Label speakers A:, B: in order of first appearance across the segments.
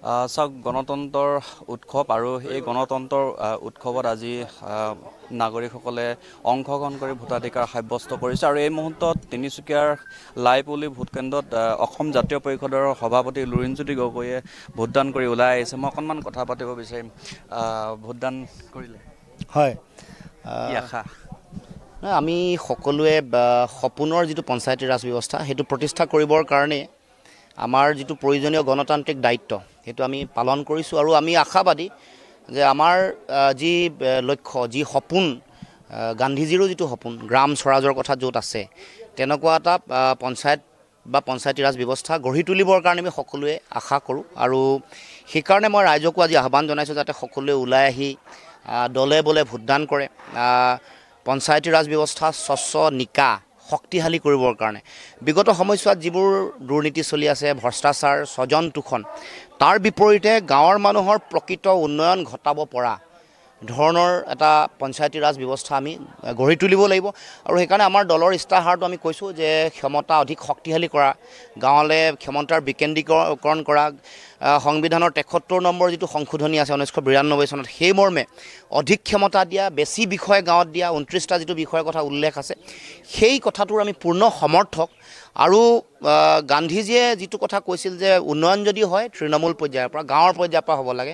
A: চাওক গণতন্ত্ৰৰ উৎসৱ আৰু এই গণতন্ত্ৰৰ উৎসৱত আজি নাগৰিকসকলে অংশগ্ৰহণ কৰি ভোটাধিকাৰ সাব্যস্ত কৰিছে আৰু এই মুহূৰ্তত তিনিচুকীয়াৰ লাইপলি ভোটকেন্দ্ৰত অসম জাতীয় পৰিষদৰ সভাপতি লুৰিণজ্যোতি গগৈয়ে ভোটদান কৰি ওলাই আহিছে। মই অকণমান কথা পাতিব বিচাৰিম। ভোটদান কৰিলে
B: হয়,
A: কি আশা?
B: আমি সকলোৱে সপোনৰ যিটো পঞ্চায়তী ৰাজ ব্যৱস্থা সেইটো প্ৰতিষ্ঠা কৰিবৰ কাৰণে আমাৰ যিটো প্ৰয়োজনীয় গণতান্ত্ৰিক দায়িত্ব সেইটো আমি পালন কৰিছোঁ আৰু আমি আশাবাদী যে আমাৰ যি লক্ষ্য যি সপোন গান্ধীজীৰো যিটো সপোন গ্ৰাম স্বৰাজৰ কথা য'ত আছে তেনেকুৱা এটা পঞ্চায়ত বা পঞ্চায়তী ৰাজ ব্যৱস্থা গঢ়ি তুলিবৰ কাৰণে আমি সকলোৱে আশা কৰোঁ আৰু সেইকাৰণে মই ৰাইজকো আজি আহ্বান জনাইছোঁ যাতে সকলোৱে ওলাই আহি দলে বলে ভোটদান কৰে। পঞ্চায়তী ৰাজ ব্যৱস্থা স্বচ্ছ নিকা শক্তিশালী কৰিবৰ কাৰণে বিগত সময়ছোৱাত যিবোৰ দুৰ্নীতি চলি আছে, ভ্ৰষ্টাচাৰ, স্বজন তোষণ, তাৰ বিপৰীতে গাঁৱৰ মানুহৰ প্ৰকৃত উন্নয়ন ঘটাব পৰা ধৰণৰ এটা পঞ্চায়তী ৰাজ ব্যৱস্থা আমি গঢ়ি তুলিব লাগিব আৰু সেইকাৰণে আমাৰ দলৰ ইস্তাহাৰটো আমি কৈছোঁ যে ক্ষমতা অধিক শক্তিশালী কৰা, গাঁৱলৈ ক্ষমতাৰ বিকেন্দ্ৰীকৰণ কৰা, সংবিধানৰ ৭৩ নম্বৰ যিটো সংশোধনী আছে 1992 চনত সেই মৰ্মে অধিক ক্ষমতা দিয়া, বেছি বিষয় গাঁৱত দিয়া, 29টা যিটো বিষয়ৰ কথা উল্লেখ আছে সেই কথাটোৰ আমি পূৰ্ণ সমৰ্থক আৰু গান্ধীজীয়ে যিটো কথা কৈছিল যে উন্নয়ন যদি হয় তৃণমূল পৰ্যায়ৰ পৰা গাঁৱৰ পৰ্যায়ৰ পৰা হ'ব লাগে,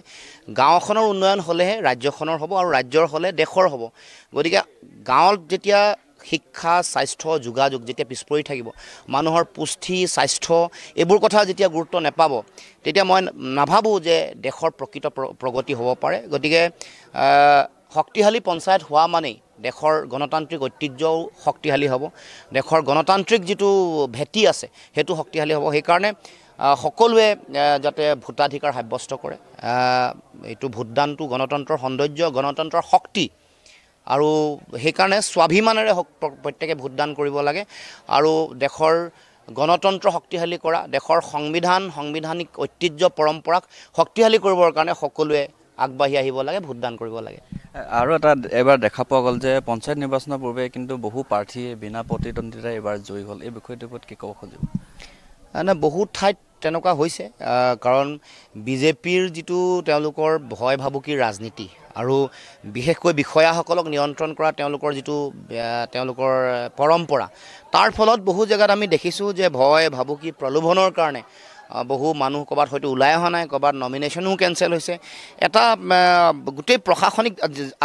B: গাঁওখনৰ উন্নয়ন হ'লেহে ৰাজ্যখনৰ হ'ব আৰু ৰাজ্যৰ হ'লে দেশৰ হ'ব। গতিকে গাঁৱত যেতিয়া শিক্ষা, স্বাস্থ্য, যোগাযোগ যেতিয়া পিছ পৰি থাকিব, মানুহৰ পুষ্টি, স্বাস্থ্য এইবোৰ কথা যেতিয়া গুৰুত্ব নাপাব তেতিয়া মই নাভাবোঁ যে দেশৰ প্ৰকৃত প্ৰগতি হ'ব পাৰে। গতিকে শক্তিশালী পঞ্চায়ত হোৱা মানেই দেশৰ গণতান্ত্ৰিক ঐতিহ্যও শক্তিশালী হ'ব, দেশৰ গণতান্ত্ৰিক যিটো ভেটি আছে সেইটো শক্তিশালী হ'ব। সেইকাৰণে সকলোৱে যাতে ভোটাধিকাৰ সাব্যস্ত কৰে, এইটো ভোটদানটো গণতন্ত্ৰৰ সৌন্দৰ্য, গণতন্ত্ৰৰ শক্তি আৰু সেইকাৰণে স্বাভিমানেৰে প্ৰত্যেকে ভোটদান কৰিব লাগে আৰু দেশৰ গণতন্ত্ৰ শক্তিশালী কৰা, দেশৰ সাংবিধানিক ঐতিহ্য পৰম্পৰাক শক্তিশালী কৰিবৰ কাৰণে সকলোৱে আগবাঢ়ি আহিব লাগে, ভোটদান কৰিব লাগে।
A: আৰু এটা এবাৰ দেখা পোৱা গ'ল যে পঞ্চায়ত নিৰ্বাচনৰ পূৰ্বে কিন্তু বহু প্ৰাৰ্থীয়ে বিনা প্ৰতিদ্বন্দ্বিতাই এইবাৰ জয়ী হ'ল। এই বিষয়টোৰ ওপৰত কি ক'ব খুজিব?
B: বহুত ঠাইত তেনেকুৱা হৈছে কাৰণ বিজেপিৰ যিটো তেওঁলোকৰ ভয় ভাবুকিৰ ৰাজনীতি আৰু বিশেষকৈ বিষয়াসকলক নিয়ন্ত্ৰণ কৰা তেওঁলোকৰ পৰম্পৰা, তাৰ ফলত বহু জেগাত আমি দেখিছোঁ যে ভয় ভাবুকি প্ৰলোভনৰ কাৰণে বহু মানুহ ক'ৰবাত হয়তো ওলাই অহা নাই, ক'ৰবাত নমিনেশ্যনো কেঞ্চেল হৈছে। এটা গোটেই প্ৰশাসনিক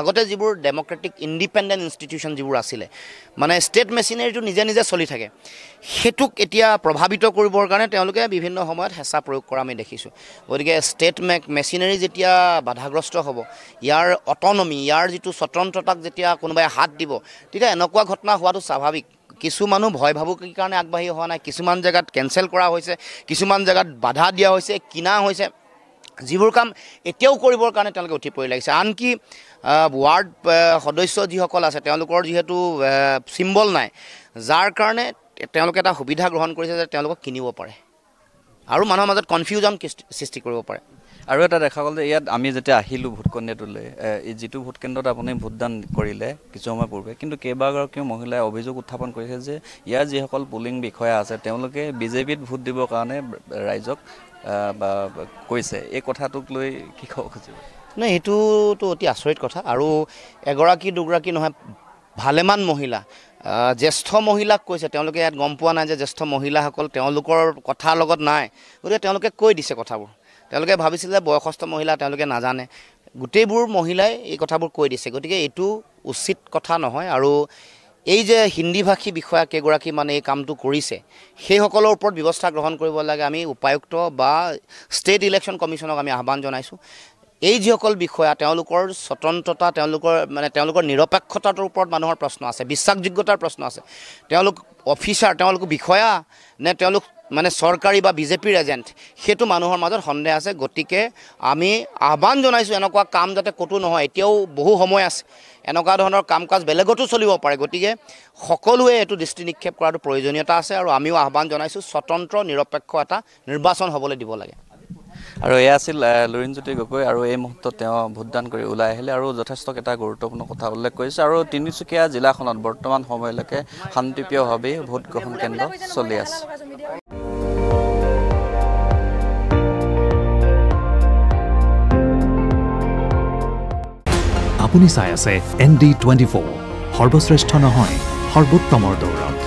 B: আগতে যিবোৰ ডেম'ক্ৰেটিক ইণ্ডিপেণ্ডেণ্ট ইনষ্টিটিউশ্যন যিবোৰ আছিলে মানে ষ্টেট মেচিনেৰীটো নিজে নিজে চলি থাকে, সেইটোক এতিয়া প্ৰভাৱিত কৰিবৰ কাৰণে তেওঁলোকে বিভিন্ন সময়ত হেঁচা প্ৰয়োগ কৰা আমি দেখিছোঁ। গতিকে ষ্টেট মেচিনেৰী যেতিয়া বাধাগ্ৰস্ত হ'ব, ইয়াৰ অটনমি, ইয়াৰ যিটো স্বতন্ত্ৰতাক যেতিয়া কোনোবাই হাত দিব তেতিয়া এনেকুৱা ঘটনা হোৱাটো স্বাভাৱিক। কিছু মানুহ ভয় ভাবুকিৰ কাৰণে আগবাঢ়ি অহা নাই, কিছুমান জেগাত কেঞ্চেল কৰা হৈছে, কিছুমান জেগাত বাধা দিয়া হৈছে, কিনা হৈছে, যিবোৰ কাম এতিয়াও কৰিবৰ কাৰণে তেওঁলোকে উঠি পৰি লাগিছে। আনকি ৱাৰ্ড সদস্য যিসকল আছে তেওঁলোকৰ যিহেতু চিম্বল নাই, যাৰ কাৰণে তেওঁলোকে এটা সুবিধা গ্ৰহণ কৰিছে যে তেওঁলোকক কিনিব পাৰে আৰু মানুহৰ মাজত কনফিউজন সৃষ্টি কৰিব পাৰে।
A: আৰু এটা দেখা গ'ল যে ইয়াত আমি যেতিয়া আহিলোঁ ভোটকেন্দ্ৰটোলৈ, এই যিটো ভোটকেন্দ্ৰত আপুনি ভোটদান কৰিলে কিছু সময় পূৰ্বে, কিন্তু কেইবাগৰাকীও মহিলাই অভিযোগ উত্থাপন কৰিছে যে ইয়াৰ যিসকল পুলিং বিষয়া আছে তেওঁলোকে বিজেপিত ভোট দিবৰ কাৰণে ৰাইজক কৈছে। এই কথাটোক লৈ কি ক'ব খুজিব?
B: নাই, সেইটোতো অতি আচৰিত কথা আৰু এগৰাকী দুগৰাকী নহয়, ভালেমান মহিলা, জ্যেষ্ঠ মহিলাক কৈছে, তেওঁলোকে ইয়াত গম পোৱা নাই যে জ্যেষ্ঠ মহিলাসকল তেওঁলোকৰ কথাৰ লগত নাই, গতিকে তেওঁলোকে কৈ দিছে কথাবোৰ। তেওঁলোকে ভাবিছিল যে বয়সস্থ মহিলা, তেওঁলোকে নাজানে, গোটেইবোৰ মহিলাই এই কথাবোৰ কৈ দিছে। গতিকে এইটো উচিত কথা নহয় আৰু এই যে হিন্দীভাষী বিষয়া কেইগৰাকী মানে এই কামটো কৰিছে সেইসকলৰ ওপৰত ব্যৱস্থা গ্ৰহণ কৰিব লাগে। আমি উপায়ুক্ত বা ষ্টেট ইলেকশ্যন কমিশ্যনক আমি আহ্বান জনাইছোঁ, এই যিসকল বিষয়া তেওঁলোকৰ স্বতন্ত্ৰতা, তেওঁলোকৰ নিৰপেক্ষতাৰ ওপৰত মানুহৰ প্ৰশ্ন আছে, বিশ্বাসযোগ্যতাৰ প্ৰশ্ন আছে। তেওঁলোক অফিচাৰ, তেওঁলোক বিষয়া নে তেওঁলোক চৰকাৰী বা বিজেপিৰ এজেণ্ট, সেইটো মানুহৰ মাজত সন্দেহ আছে। গতিকে আমি আহ্বান জনাইছোঁ এনেকুৱা কাম যাতে ক'তো নহয়, এতিয়াও বহু সময় আছে, এনেকুৱা ধৰণৰ কাম কাজ বেলেগতো চলিব পাৰে। গতিকে সকলোৱে এইটো দৃষ্টি নিক্ষেপ কৰাটো প্ৰয়োজনীয়তা আছে আৰু আমিও আহ্বান জনাইছোঁ স্বতন্ত্ৰ নিৰপেক্ষ এটা নিৰ্বাচন হ'বলৈ দিব লাগে।
A: আৰু এয়া আছিল লুৰিণজ্যোতি গগৈ আৰু এই মুহূৰ্তত তেওঁ ভোটদান কৰি ওলাই আহিলে আৰু যথেষ্ট এটা গুৰুত্বপূৰ্ণ কথা উল্লেখ কৰিছে। আৰু তিনিচুকীয়া জিলাখনত বৰ্তমান সময়লৈকে শান্তিপ্ৰিয়ভাৱেই ভোটগ্ৰহণ কেন্দ্ৰ চলি আছে।
C: আপুনি চাই আছে ND24 সৰ্বশ্ৰেষ্ঠ নহয় সৰ্বোত্তমৰ দৌৰত